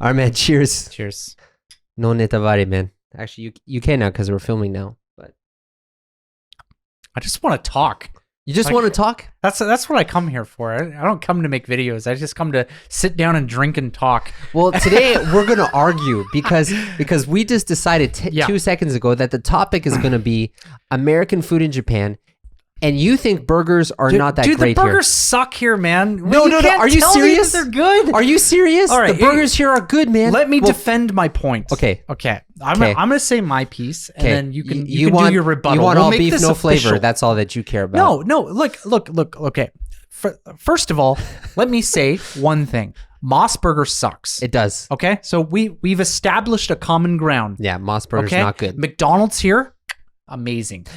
All right, man. Cheers. Cheers. No netavari, man. Actually, you can now because we're filming now. But I just want to talk. you just want to talk? That's what I come here for. I don't come to make videos. I just come to sit down and drink and talk. Well, today we're gonna argue because we just decided 2 seconds ago that the topic is gonna be American food in Japan. And you think burgers are not that great here? Dude, the burgers suck here, man. No. Are you serious? They're good. Are you serious? All right, the burgers here are good, man. Let me defend my point. Okay. I'm gonna say my piece, and then you can do your rebuttal. You want we'll all make beef, this no official. flavor. That's all that you care about. No. Look. Okay. First of all, let me say one thing. Moss Burger sucks. It does. Okay, so we've established a common ground. Yeah, Moss Burger's not good. McDonald's here, amazing.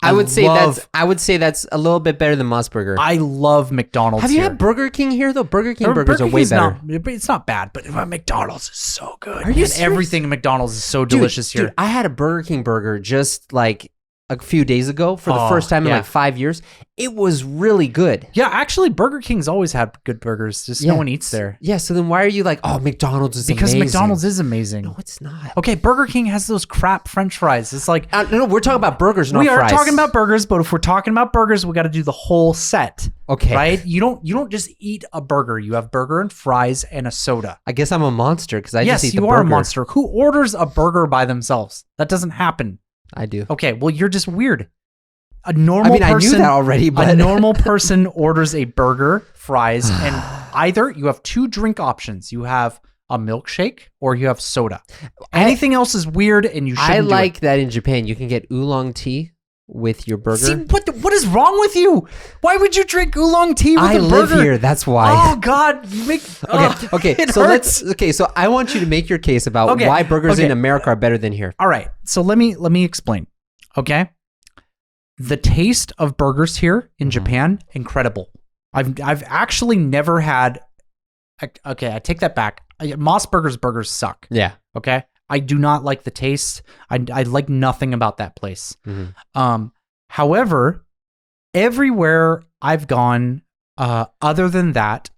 I would say that's a little bit better than Moss Burger. I love McDonald's. Have you had Burger King here though? Burger King burgers are way better. It's not bad, but McDonald's is so good. Are you serious? Everything in McDonald's is so delicious here. Dude, I had a Burger King burger just like a few days ago for the first time in like 5 years. It was really good. Yeah, actually, Burger King's always had good burgers. Just no one eats there. Yeah, so then why are you like, oh, McDonald's is amazing? Because McDonald's is amazing. No, it's not. Okay, Burger King has those crap French fries. It's like no, we're talking about burgers, not we fries. are talking about burgers, but if we're talking about burgers, we got to do the whole set. Okay, right? You don't just eat a burger. You have burger and fries and a soda. I guess I'm a monster because I just eat the burger. Yes, you are a monster. Who orders a burger by themselves? That doesn't happen. I do. Okay, well, you're just weird. A normal person, I knew that already, but a normal person orders a burger, fries, and either you have two drink options. You have a milkshake or you have soda. Anything else is weird, and you shouldn't. I like that in Japan you can get oolong tea with your burger. See, what is wrong with you? Why would you drink oolong tea with a burger? I live here, that's why. Oh God, you make okay. So I want you to make your case about why burgers in America are better than here. All right, so let me explain. Okay. The taste of burgers here in Japan, incredible. I've actually never had. Okay, I take that back. Moss burgers suck. Yeah. Okay, I do not like the taste. I like nothing about that place. Mm-hmm. However, everywhere I've gone, other than that,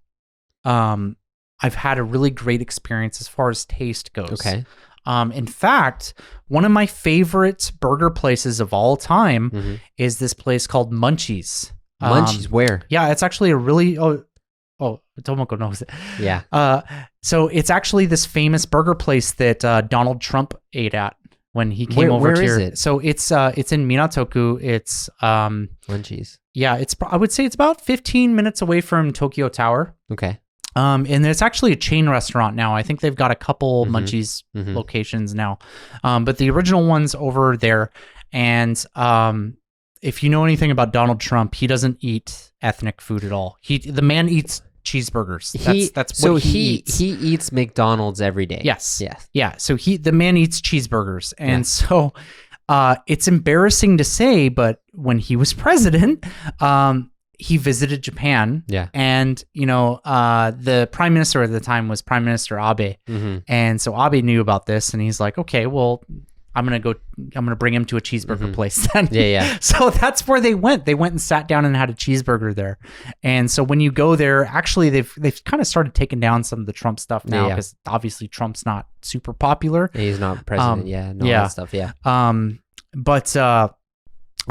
I've had a really great experience as far as taste goes. Okay. In fact, one of my favorite burger places of all time is this place called Munchies. Munchies, where? Yeah, it's actually a really Tomoko knows it. Yeah. So it's actually this famous burger place that Donald Trump ate at when he came over here. Where is it? So it's in Minatoku. It's Munchies. Yeah, I would say it's about 15 minutes away from Tokyo Tower. Okay. And it's actually a chain restaurant now. I think they've got a couple Munchies locations now. But the original one's over there. And if you know anything about Donald Trump, he doesn't eat ethnic food at all. The man eats cheeseburgers. That's what he eats. He eats McDonald's every day. Yes. Yes. Yeah. So the man eats cheeseburgers. And so it's embarrassing to say, but when he was president, he visited Japan. Yeah. And, the prime minister at the time was Prime Minister Abe. And so Abe knew about this and he's like, okay, well, I'm going to bring him to a cheeseburger place then. Yeah. So that's where they went. They went and sat down and had a cheeseburger there. And so when you go there, actually they've kind of started taking down some of the Trump stuff now because obviously Trump's not super popular. He's not president. That stuff. Yeah. But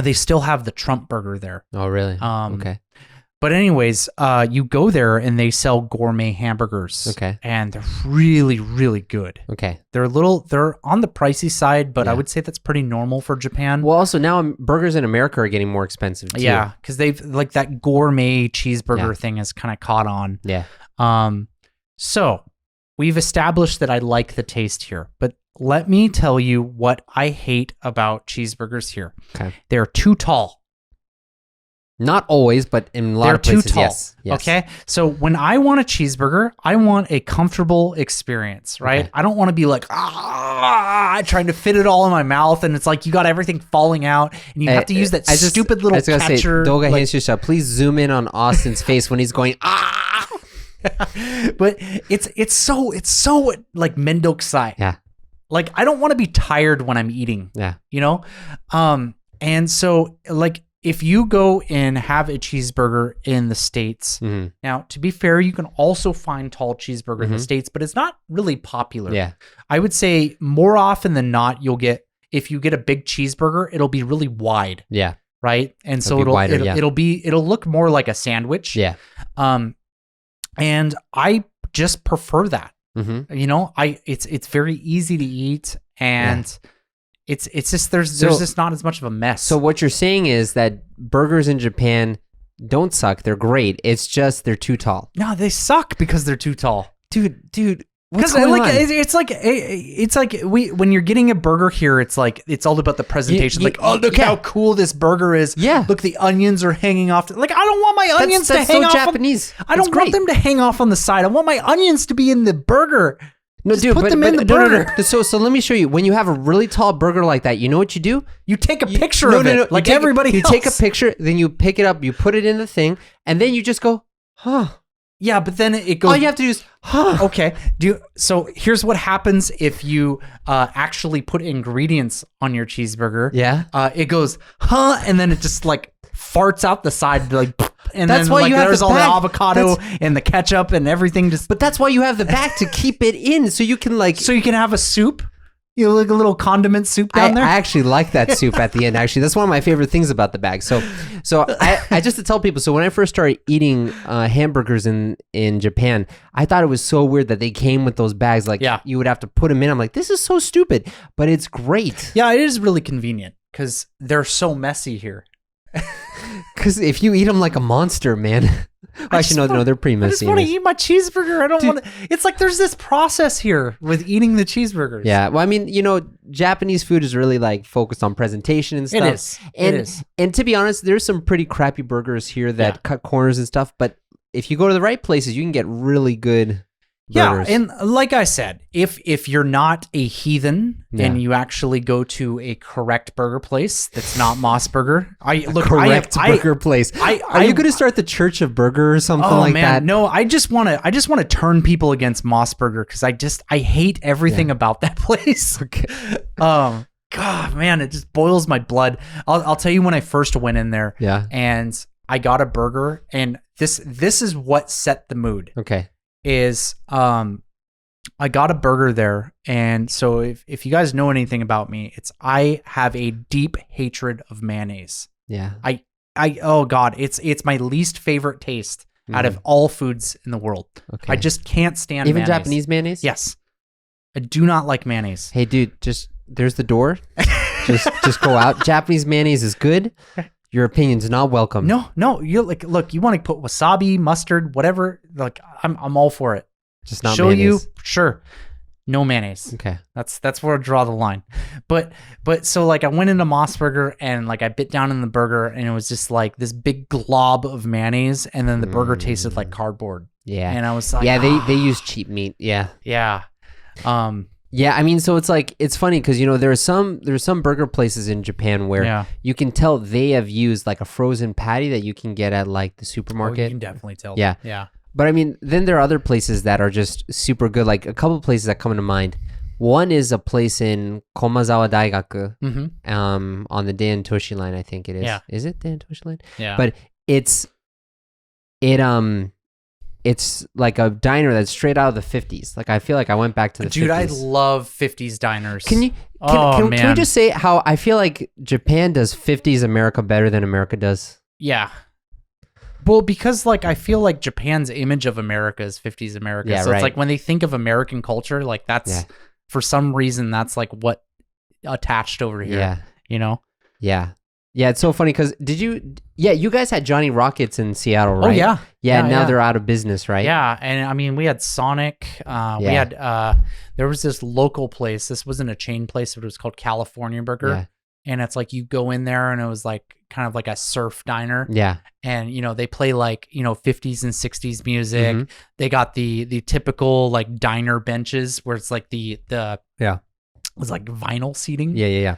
they still have the Trump burger there. Oh, really? Okay. But anyways, you go there and they sell gourmet hamburgers. Okay. And they're really, really good. Okay. They're on the pricey side, but I would say that's pretty normal for Japan. Well, also now burgers in America are getting more expensive too. Yeah, because they've like that gourmet cheeseburger thing has kind of caught on. Yeah. So we've established that I like the taste here, but let me tell you what I hate about cheeseburgers here. Okay. They're too tall. Not always, but in a lot of places, too tall. Yes. Okay. So when I want a cheeseburger, I want a comfortable experience, right? Okay. I don't want to be like, trying to fit it all in my mouth. And it's like, you got everything falling out and you have to use that stupid little catcher. Please zoom in on Austin's face when he's going, But it's so like mendokusai. Yeah. Like, I don't want to be tired when I'm eating. Yeah. And so like, if you go and have a cheeseburger in the States, now, to be fair, you can also find tall cheeseburger in the States, but it's not really popular. Yeah. I would say more often than not, if you get a big cheeseburger, it'll be really wide. Yeah. Right. And so it'll look more like a sandwich. Yeah. And I just prefer that. You know, it's very easy to eat, and it's just there's just not as much of a mess. So what you're saying is that burgers in Japan don't suck. They're great. It's just they're too tall. No, they suck because they're too tall. Dude. What's going on? It's like when you're getting a burger here, it's all about the presentation. Look how cool this burger is. Yeah. Look, the onions are hanging off. Like, I don't want my onions to hang off. Japanese. I don't want them to hang off on the side. I want my onions to be in the burger. No, dude, put them in the burger. No. So let me show you. When you have a really tall burger like that, you know what you do? You take a picture of it. Like everybody else. You take a picture, then you pick it up, you put it in the thing, and then you just go, huh. Yeah, but then it goes. All you have to do is, huh. Okay. So here's what happens if you actually put ingredients on your cheeseburger. Yeah. It goes, huh, and then it just like farts out the side, like, and that's then why like you have there's the all back. the avocado and the ketchup and everything. But that's why you have the back to keep it in, so you can have a soup. You know, like a little condiment soup down there. I actually like that soup at the end. Actually, that's one of my favorite things about the bag. So I just to tell people. So when I first started eating hamburgers in Japan, I thought it was so weird that they came with those bags. Like, you would have to put them in. I'm like, this is so stupid, but it's great. Yeah, it is really convenient because they're so messy here. Because if you eat them like a monster, man. Actually, no, they're pretty messy. I just want to eat my cheeseburger. I don't want to. It's like there's this process here with eating the cheeseburgers. Yeah, well, I mean, you know, Japanese food is really like focused on presentation and stuff. It is. And to be honest, there's some pretty crappy burgers here that cut corners and stuff. But if you go to the right places, you can get really good burgers. Yeah, and like I said, if you're not a heathen and you actually go to a correct burger place that's not Moss Burger, burger place. Are you going to start the Church of Burger or something that? No, I just want to turn people against Moss Burger because I hate everything about that place. Okay. God, man, it just boils my blood. I'll tell you when I first went in there. Yeah. And I got a burger, and this is what set the mood. Okay. Is I got a burger there, and so if you guys know anything about me, I have a deep hatred of mayonnaise. Yeah. Oh God, it's my least favorite taste out of all foods in the world. Okay. I just can't stand even mayonnaise. Japanese mayonnaise. Yes, I do not like mayonnaise. Hey, dude, there's the door. just go out. Japanese mayonnaise is good. Your opinion's not welcome. No. You look. You want to put wasabi, mustard, whatever. Like, I'm all for it. Just not mayonnaise. Sure. No mayonnaise. Okay. That's where I draw the line. But so like I went into Moss Burger and like I bit down in the burger and it was just like this big glob of mayonnaise, and then the burger tasted like cardboard. Yeah. And I was like, they use cheap meat. Yeah. Yeah. Yeah, I mean, so it's funny because, you know, there's some burger places in Japan where you can tell they have used like a frozen patty that you can get at like the supermarket. You can definitely tell. Yeah. Yeah. But I mean, then there are other places that are just super good. Like a couple of places that come into mind. One is a place in Komazawa Daigaku, on the Dan Toshi line, I think it is. Yeah. Is it Dan Toshi line? Yeah. But it's like a diner that's straight out of the 50s. Like, I feel like I went back to the 50s. Dude, I love 50s diners. Can we just say how I feel like Japan does 50s America better than America does? Yeah. Well, because like I feel like Japan's image of America is 50s America. Yeah, so right. It's like when they think of American culture, like that's for some reason that's like what attached over here. Yeah. You know? Yeah. Yeah, it's so funny because you guys had Johnny Rockets in Seattle, right? Oh, yeah. Yeah, now they're out of business, right? Yeah, and I mean, we had Sonic. We had, there was this local place. This wasn't a chain place, but it was called California Burger. Yeah. And it's like you go in there and it was like kind of like a surf diner. Yeah. And, you know, they play like, you know, 50s and 60s music. Mm-hmm. They got the typical like diner benches where it's like it was like vinyl seating. Yeah.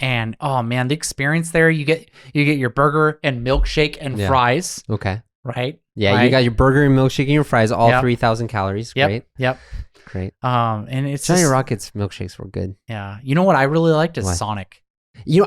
And oh man, the experience there, you get your burger and milkshake and fries. Okay. Right? Yeah, right? You got your burger and milkshake and your fries, all 3,000 calories. Yep. Great. Great. And it's Johnny Rockets milkshakes were good. Yeah. You know what I really liked is Sonic.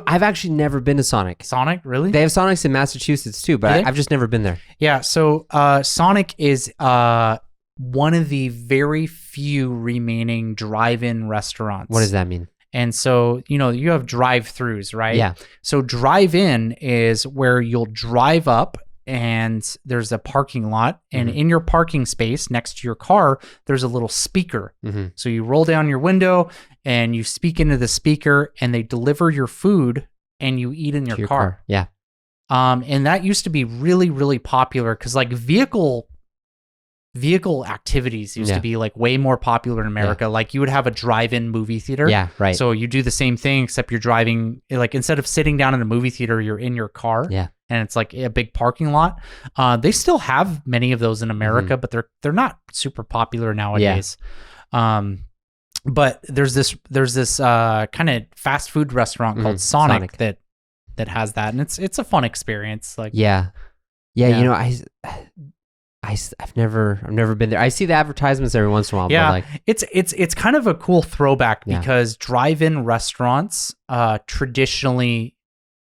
I've actually never been to Sonic. Sonic, really? They have Sonics in Massachusetts too, but I've just never been there. Yeah, so Sonic is one of the very few remaining drive-in restaurants. What does that mean? And so, you have drive-throughs, right? Yeah. So drive-in is where you'll drive up and there's a parking lot, and in your parking space next to your car, there's a little speaker. So you roll down your window and you speak into the speaker, and they deliver your food and you eat in your car. Yeah. And that used to be really, really popular because like vehicle activities used to be like way more popular in America. Like you would have a drive-in movie theater. Yeah, right. So you do the same thing, except you're driving, like instead of sitting down in a movie theater, you're in your car. Yeah. And it's like a big parking lot. They still have many of those in America, but they're not super popular nowadays. But there's this kind of fast food restaurant called Sonic that has that, and it's a fun experience. Like I've never been there. I see the advertisements every once in a while. Yeah, but like, it's kind of a cool throwback because drive-in restaurants traditionally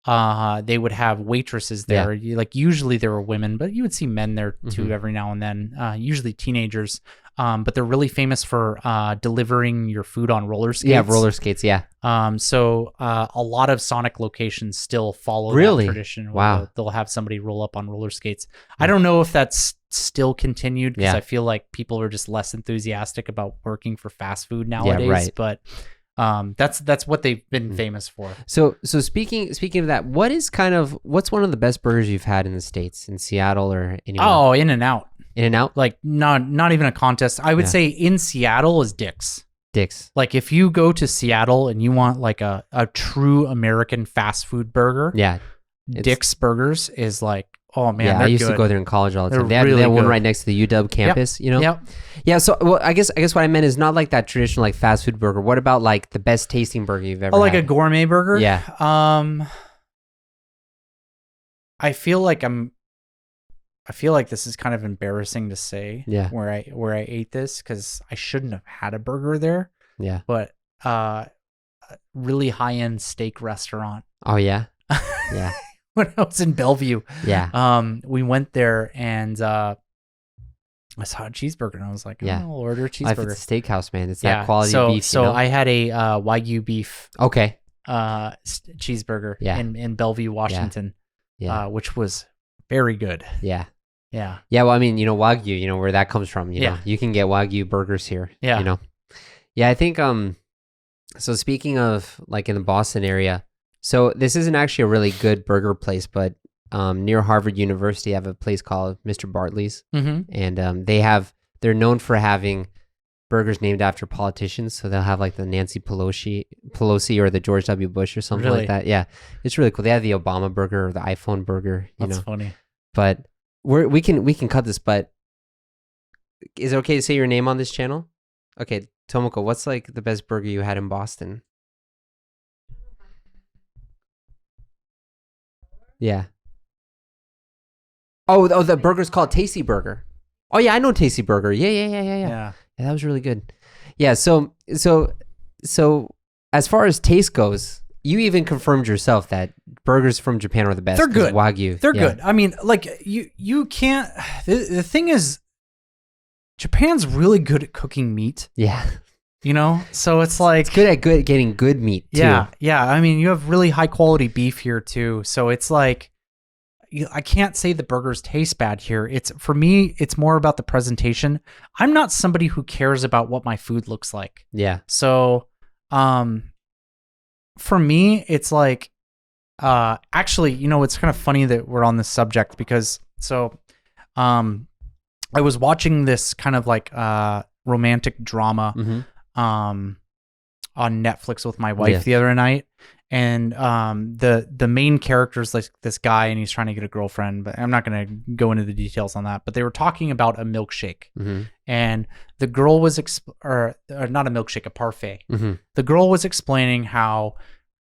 they would have waitresses there. Usually there were women, but you would see men there too every now and then. Usually teenagers. But they're really famous for delivering your food on roller skates. Yeah, roller skates. Yeah. So a lot of Sonic locations still follow that tradition. Wow. They'll have somebody roll up on roller skates. I don't know if that's still continued because I feel like people are just less enthusiastic about working for fast food nowadays. Yeah, right. But that's what they've been famous for. So speaking of that, what's one of the best burgers you've had in the States, in Seattle or anywhere? Oh, In-N-Out. In-N-Out? Like not even a contest. I would say in Seattle is Dick's. Like if you go to Seattle and you want like a true American fast food burger, Dick's Burgers is like, oh man, I used to go there in college all the time. They had one right next to the UW campus, Yeah, so well, I guess what I meant is not like that traditional like fast food burger. What about like the best tasting burger you've ever had? Like a gourmet burger? Yeah. I feel like this is kind of embarrassing to say. Yeah. Where I ate this because I shouldn't have had a burger there. Yeah. But a really high-end steak restaurant. Oh yeah. Yeah. When I was in Bellevue. Yeah. We went there and I saw a cheeseburger and I was like, I'll order a cheeseburger. It's a steakhouse, man. It's that quality of beef. So I had a Wagyu beef. Okay. Cheeseburger. Yeah. In Bellevue, Washington. Yeah. Which was very good. Yeah. Yeah. Yeah. Well, I mean, Wagyu, where that comes from, you know, you can get Wagyu burgers here. Yeah. Yeah. I think, so speaking of like in the Boston area, so this isn't actually a really good burger place, but near Harvard University, I have a place called Mr. Bartley's, and they're known for having burgers named after politicians. So they'll have like the Nancy Pelosi or the George W. Bush or something like that. Yeah, it's really cool. They have the Obama burger or the iPhone burger. That's funny. But we can cut this. But is it okay to say your name on this channel? Okay, Tomoko, what's like the best burger you had in Boston? Yeah. Oh, the burger's called Tasty Burger. Oh yeah, I know Tasty Burger. Yeah, that was really good. Yeah, so as far as taste goes, you even confirmed yourself that burgers from Japan are the best. They're good. Wagyu. They're good. I mean, like you can't. The thing is, Japan's really good at cooking meat. Yeah. So it's like it's good at getting good meat too. Yeah. I mean, you have really high quality beef here too. So it's like, I can't say the burgers taste bad here. For me, it's more about the presentation. I'm not somebody who cares about what my food looks like. Yeah. So, for me, it's like, actually, it's kind of funny that we're on this subject because I was watching this kind of like romantic drama on Netflix with my wife the other night, and the main character is like this guy and he's trying to get a girlfriend, but I'm not going to go into the details on that, but they were talking about a milkshake, and the girl was or not a milkshake, a parfait. The girl was explaining how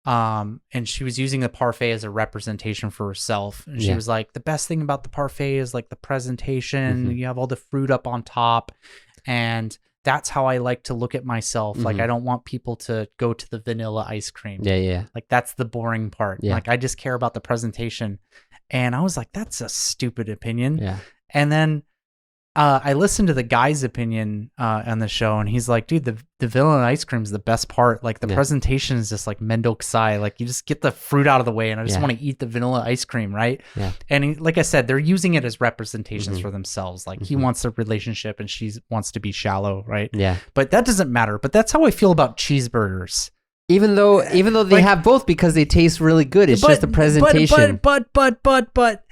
and she was using the parfait as a representation for herself, and she was like, the best thing about the parfait is like the presentation. You have all the fruit up on top, and that's how I like to look at myself. Like, I don't want people to go to the vanilla ice cream. Yeah. Like, that's the boring part. Yeah. Like, I just care about the presentation. And I was like, that's a stupid opinion. Yeah. And then I listened to the guy's opinion on the show, and he's like, dude, the vanilla ice cream is the best part. Like, the presentation is just like mendokusai. Like, you just get the fruit out of the way, and I just want to eat the vanilla ice cream, right? Yeah. And like I said, they're using it as representations for themselves. Like, he wants a relationship, and she wants to be shallow, right? Yeah. But that doesn't matter. But that's how I feel about cheeseburgers. Even though they have both because they taste really good. It's just the presentation. But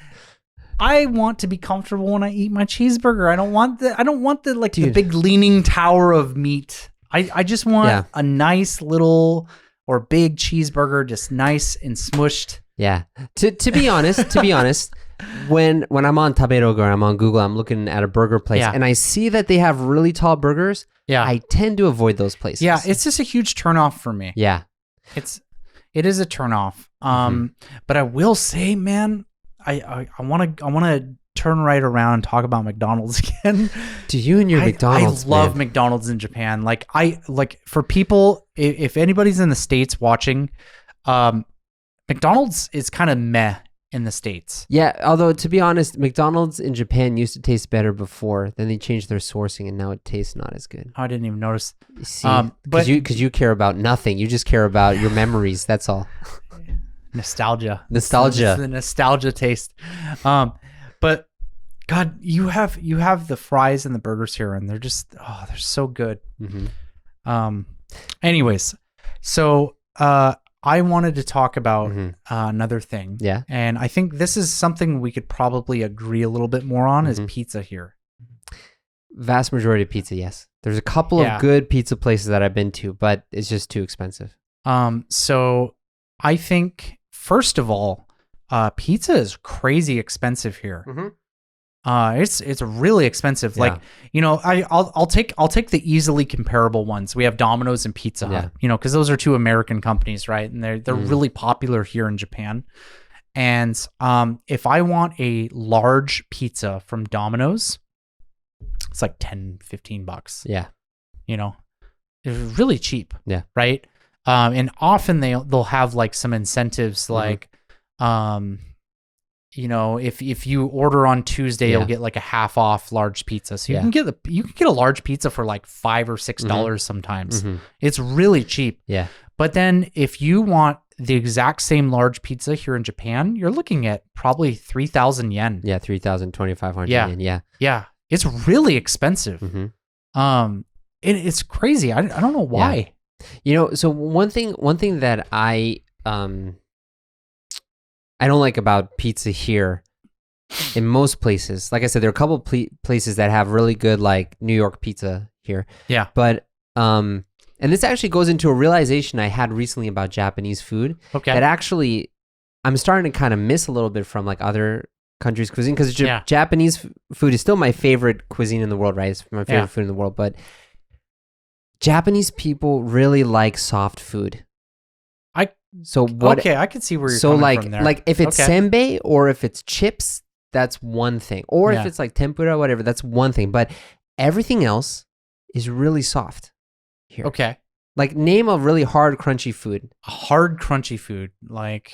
I want to be comfortable when I eat my cheeseburger. I don't want the like the big leaning tower of meat. I just want a nice little or big cheeseburger, just nice and smushed. Yeah. To be honest, when I'm on Taberoga or I'm on Google, I'm looking at a burger place and I see that they have really tall burgers. Yeah. I tend to avoid those places. Yeah, it's just a huge turnoff for me. Yeah. It is a turnoff. But I will say, man, I want to turn right around and talk about McDonald's again. Do you and your McDonald's? I love McDonald's in Japan. Like, for people, if anybody's in the States watching, McDonald's is kind of meh in the States. Yeah, although to be honest, McDonald's in Japan used to taste better before. Then they changed their sourcing, and now it tastes not as good. Oh, I didn't even notice. See, because you care about nothing. You just care about your memories. That's all. Nostalgia. It's the nostalgia taste. But God, you have the fries and the burgers here, and they're so good. Anyways, so I wanted to talk about another thing. Yeah. And I think this is something we could probably agree a little bit more on is pizza here. Vast majority of pizza, yes. There's a couple of good pizza places that I've been to, but it's just too expensive. So I think, first of all, pizza is crazy expensive here. It's really expensive. Yeah. Like, you know, I'll take the easily comparable ones. We have Domino's and Pizza Hut, you know, because those are two American companies, right? And they're really popular here in Japan. And if I want a large pizza from Domino's, it's like $10-15. Yeah. You know, it's really cheap. Yeah. Right. And often they'll have like some incentives, like, you know, if you order on Tuesday, you'll get like a half off large pizza. So you can get a large pizza for like $5 or $6 sometimes. It's really cheap. Yeah. But then if you want the exact same large pizza here in Japan, you're looking at probably 3,000 yen. Yeah, 3,000, 2,500 yen. Yeah. Yeah. It's really expensive. It's crazy. I don't know why. Yeah. You know, so one thing that I don't like about pizza here, in most places, like I said, there are a couple places that have really good like New York pizza here. Yeah. But and this actually goes into a realization I had recently about Japanese food. Okay. That actually I'm starting to kind of miss a little bit from like other countries' cuisine, because Japanese food is still my favorite cuisine in the world, right? It's my favorite food in the world, but Japanese people really like soft food. Okay, I can see where you're coming from there. Like if it's senbei or if it's chips, that's one thing. Or if it's like tempura, whatever, that's one thing. But everything else is really soft here. Okay. Like name a really hard, crunchy food. A hard, crunchy food, like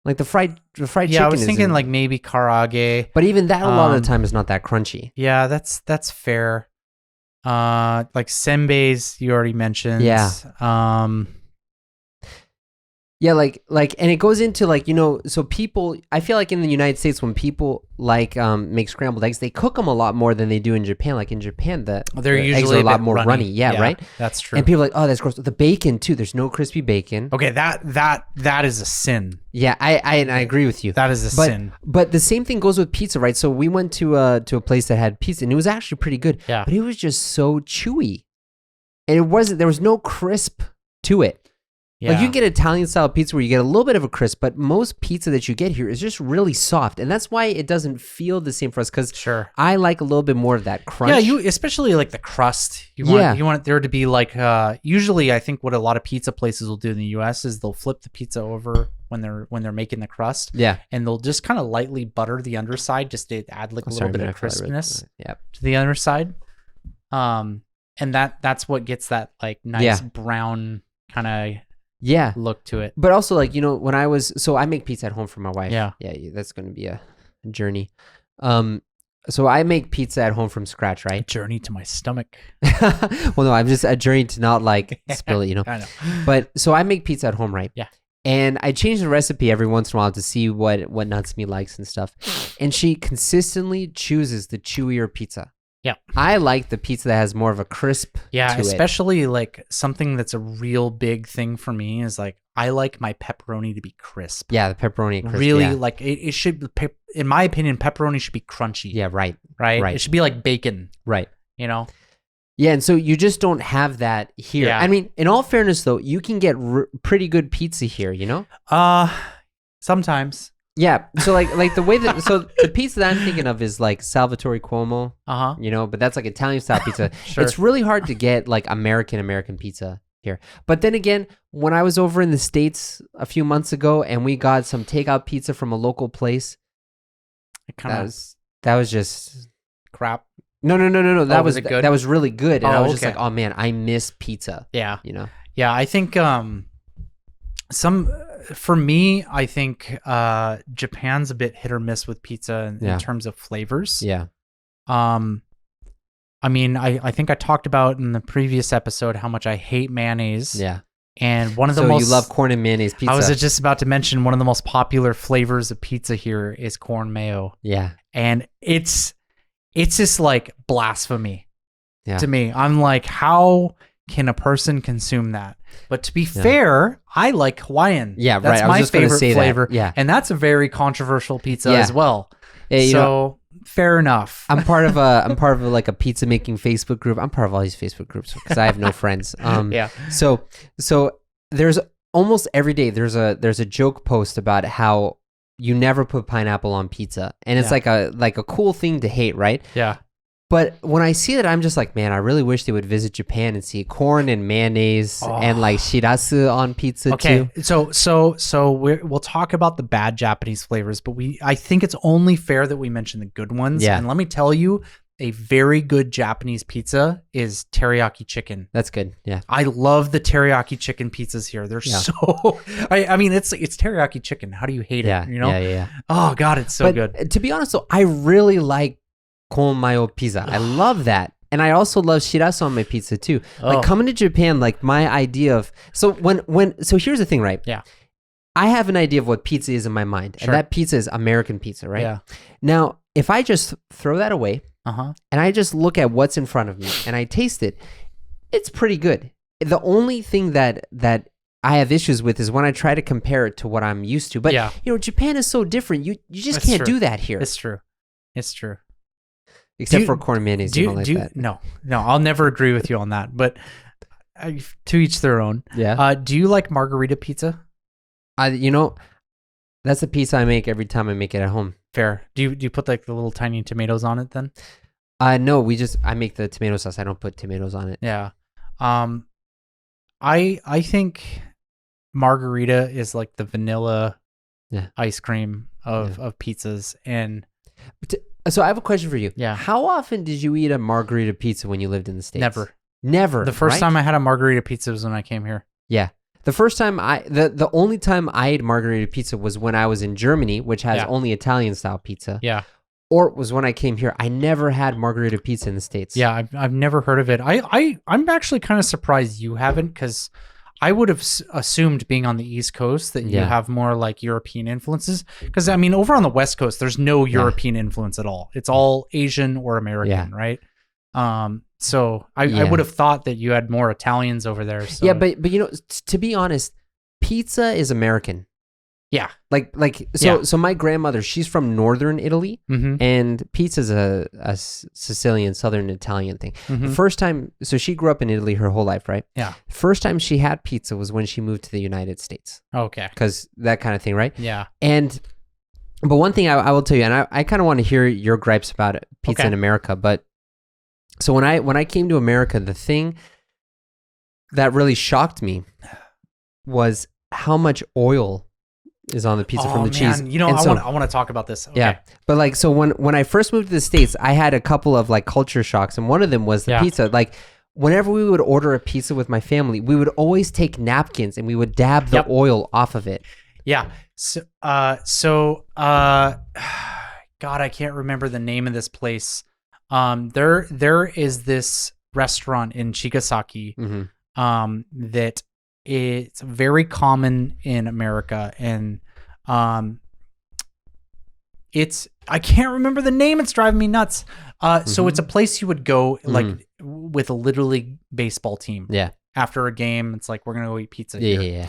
the fried chicken. Yeah, I was thinking like maybe karaage. But even that a lot of the time is not that crunchy. Yeah, that's fair. Like senbeis you already mentioned. Yeah. Yeah, like, and it goes into like, you know, so people, I feel like in the United States, when people like make scrambled eggs, they cook them a lot more than they do in Japan. Like in Japan, the usually eggs are a lot more runny. Yeah, right? That's true. And people are like, oh, that's gross. The bacon too. There's no crispy bacon. Okay, that is a sin. Yeah, I agree with you. That is a sin. But the same thing goes with pizza, right? So we went to a place that had pizza, and it was actually pretty good. Yeah. But it was just so chewy, and there was no crisp to it. Like you can get Italian style pizza where you get a little bit of a crisp, but most pizza that you get here is just really soft, and that's why it doesn't feel the same for us. Because I like a little bit more of that crunch. Yeah, you especially like the crust. You want it there to be like. Usually, I think what a lot of pizza places will do in the U.S. is they'll flip the pizza over when they're making the crust. Yeah, and they'll just kind of lightly butter the underside just to add like a little bit of crispness. To the underside. And that's what gets that like nice brown kind of. Yeah, look to it. But also, like, when I make pizza at home for my wife. Yeah, that's going to be a journey. So I make pizza at home from scratch, right? Journey to my stomach. Well, no, I'm just a journey to not like spill it, I know. But so I make pizza at home, right? Yeah. And I change the recipe every once in a while to see what Natsumi likes and stuff. And she consistently chooses the chewier pizza. Yeah. I like the pizza that has more of a crisp to especially like something that's a real big thing for me is like I like my pepperoni to be crisp. Yeah, the pepperoni crisp. Really, like it should, in my opinion, pepperoni should be crunchy. Yeah, right. It should be like bacon. Right. Yeah, and so you just don't have that here. Yeah. I mean, in all fairness, though, you can get pretty good pizza here, Sometimes. Yeah, so like the way that the pizza that I'm thinking of is like Salvatore Cuomo, but that's like Italian style pizza. Sure. It's really hard to get like American pizza here. But then again, when I was over in the States a few months ago and we got some takeout pizza from a local place, that was just crap. No. That was good? That was really good, and I was just okay. like, oh man, I miss pizza. Yeah, Yeah, I think for me, I think Japan's a bit hit or miss with pizza in terms of flavors. Yeah. I mean, I think I talked about in the previous episode how much I hate mayonnaise. Yeah. And one of the so most... you love corn and mayonnaise pizza. I was just about to mention one of the most popular flavors of pizza here is corn mayo. Yeah. And it's just like blasphemy to me. I'm like, how can a person consume that? But to be fair, I like Hawaiian. Yeah, that's right. my favorite flavor. That. Yeah. And that's a very controversial pizza as well. Yeah, so fair enough. I'm part of like a pizza making Facebook group. I'm part of all these Facebook groups because I have no friends. Yeah. So there's almost every day there's a joke post about how you never put pineapple on pizza, and it's like a cool thing to hate, right? Yeah. But when I see that, I'm just like, man, I really wish they would visit Japan and see corn and mayonnaise and like shirasu on pizza too. So we'll talk about the bad Japanese flavors, but I think it's only fair that we mention the good ones. Yeah. And let me tell you, a very good Japanese pizza is teriyaki chicken. That's good. Yeah. I love the teriyaki chicken pizzas here. They're so, I mean, it's teriyaki chicken. How do you hate it? Yeah. Oh God, it's so good. To be honest though, I really like con mayo pizza. I love that. And I also love shirasu on my pizza too. Like coming to Japan, like my idea of, so here's the thing, right? Yeah. I have an idea of what pizza is in my mind. Sure. And that pizza is American pizza, right? Yeah. Now, if I just throw that away and I just look at what's in front of me and I taste it, it's pretty good. The only thing that I have issues with is when I try to compare it to what I'm used to. But Japan is so different. You just can't do that here. It's true. Except for corn and mayonnaise, you don't like that. No, I'll never agree with you on that. But to each their own. Yeah. Do you like margarita pizza? That's a pizza I make every time I make it at home. Fair. Do you put like the little tiny tomatoes on it then? No, I make the tomato sauce. I don't put tomatoes on it. Yeah. I think margarita is like the vanilla ice cream of pizzas. And so I have a question for you. Yeah. How often did you eat a margarita pizza when you lived in the States? Never. The first time I had a margarita pizza was when I came here. Yeah. The first time the only time I ate margarita pizza was when I was in Germany, which has only Italian style pizza. Yeah. Or it was when I came here. I never had margarita pizza in the States. Yeah, I've never heard of it. I'm actually kind of surprised you haven't, because I would have assumed, being on the East Coast, that you have more like European influences. Because I mean, over on the West Coast, there's no European influence at all. It's all Asian or American, right? So I would have thought that you had more Italians over there. So. Yeah, but to be honest, pizza is American. Yeah. So my grandmother, she's from northern Italy, and pizza's a Sicilian, southern Italian thing. The first time, so she grew up in Italy her whole life, right? Yeah. First time she had pizza was when she moved to the United States. Okay. Because that kind of thing, right? Yeah. But one thing I will tell you, and I kind of want to hear your gripes about pizza in America, but so when I came to America, the thing that really shocked me was how much oil is on the pizza from the cheese. You know, I want to talk about this. Okay. Yeah. But like, so when I first moved to the States, I had a couple of like culture shocks, and one of them was the pizza. Like, whenever we would order a pizza with my family, we would always take napkins and we would dab the oil off of it. Yeah. So, God, I can't remember the name of this place. There is this restaurant in Chigasaki, that it's very common in America, and I can't remember the name. It's driving me nuts. So it's a place you would go like with a Little League baseball team. Yeah. After a game, it's like, we're gonna go eat pizza. Yeah.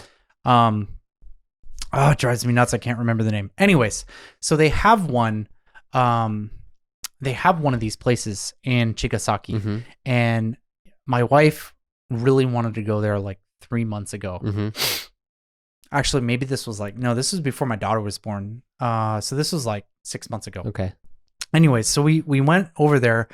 Oh, it drives me nuts. I can't remember the name. Anyways, so they have one. They have one of these places in Chigasaki, and my wife really wanted to go there like 3 months ago. Actually, maybe this was this was before my daughter was born. So this was like 6 months ago. Okay. Anyways, so we went over there,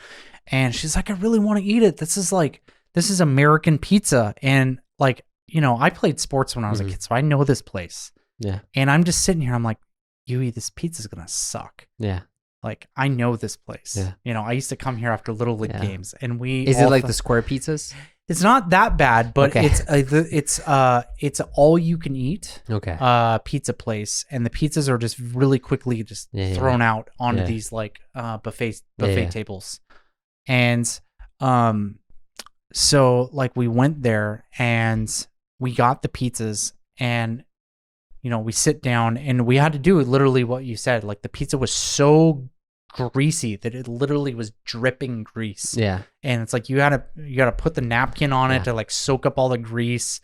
and she's like, I really want to eat it. This is American pizza. And like, you know, I played sports when I was a kid, so I know this place. Yeah. And I'm just sitting here, I'm like, Yui, this pizza's going to suck. Yeah. Like, I know this place. Yeah. You know, I used to come here after Little League games, and Is it like the square pizzas? It's not that bad, but it's all you can eat. Okay. Pizza place, and the pizzas are just really quickly just thrown out onto these like buffet tables, and so like we went there and we got the pizzas, and you know, we sit down and we had to do literally what you said. Like, the pizza was so greasy that it literally was dripping grease. Yeah. And it's like you gotta put the napkin on it to like soak up all the grease.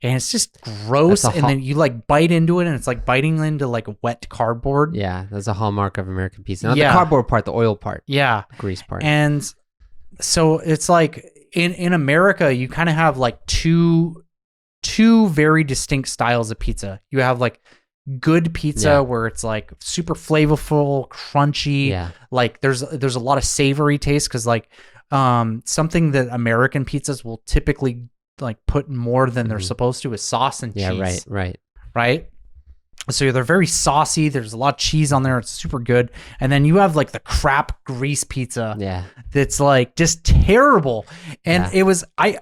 And it's just gross. And then you like bite into it, and it's like biting into like wet cardboard. Yeah, that's a hallmark of American pizza. Not the cardboard part, the oil part. Yeah. The grease part. And so it's like in America, you kind of have like two very distinct styles of pizza. You have like good pizza where it's like super flavorful, crunchy. Yeah. Like there's a lot of savory taste, because like something that American pizzas will typically like put more than they're supposed to is sauce and cheese. Yeah, right. So they're very saucy. There's a lot of cheese on there. It's super good. And then you have like the crap grease pizza. Yeah. That's like just terrible. And it was, I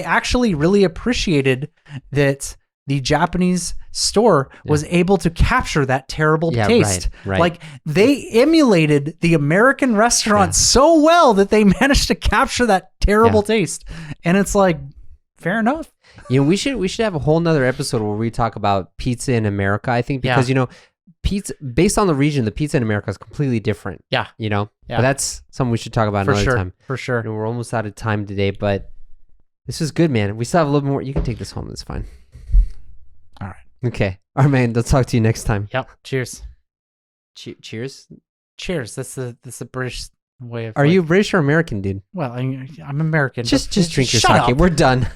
actually really appreciated that the Japanese store was able to capture that terrible taste. Right. Like, they emulated the American restaurant so well that they managed to capture that terrible taste. And it's like, fair enough. You know, we should have a whole nother episode where we talk about pizza in America, I think, because you know, pizza based on the region, the pizza in America is completely different. Yeah. You know? Yeah. But that's something we should talk about another time. For sure. You know, we're almost out of time today, but this is good, man. We still have a little more. You can take this home. That's fine. All right. Okay. All right, man. Let's talk to you next time. Yep. Cheers. Cheers? Cheers. That's the British way of. Are you British or American, dude? Well, I'm American. Just drink your sake. We're done.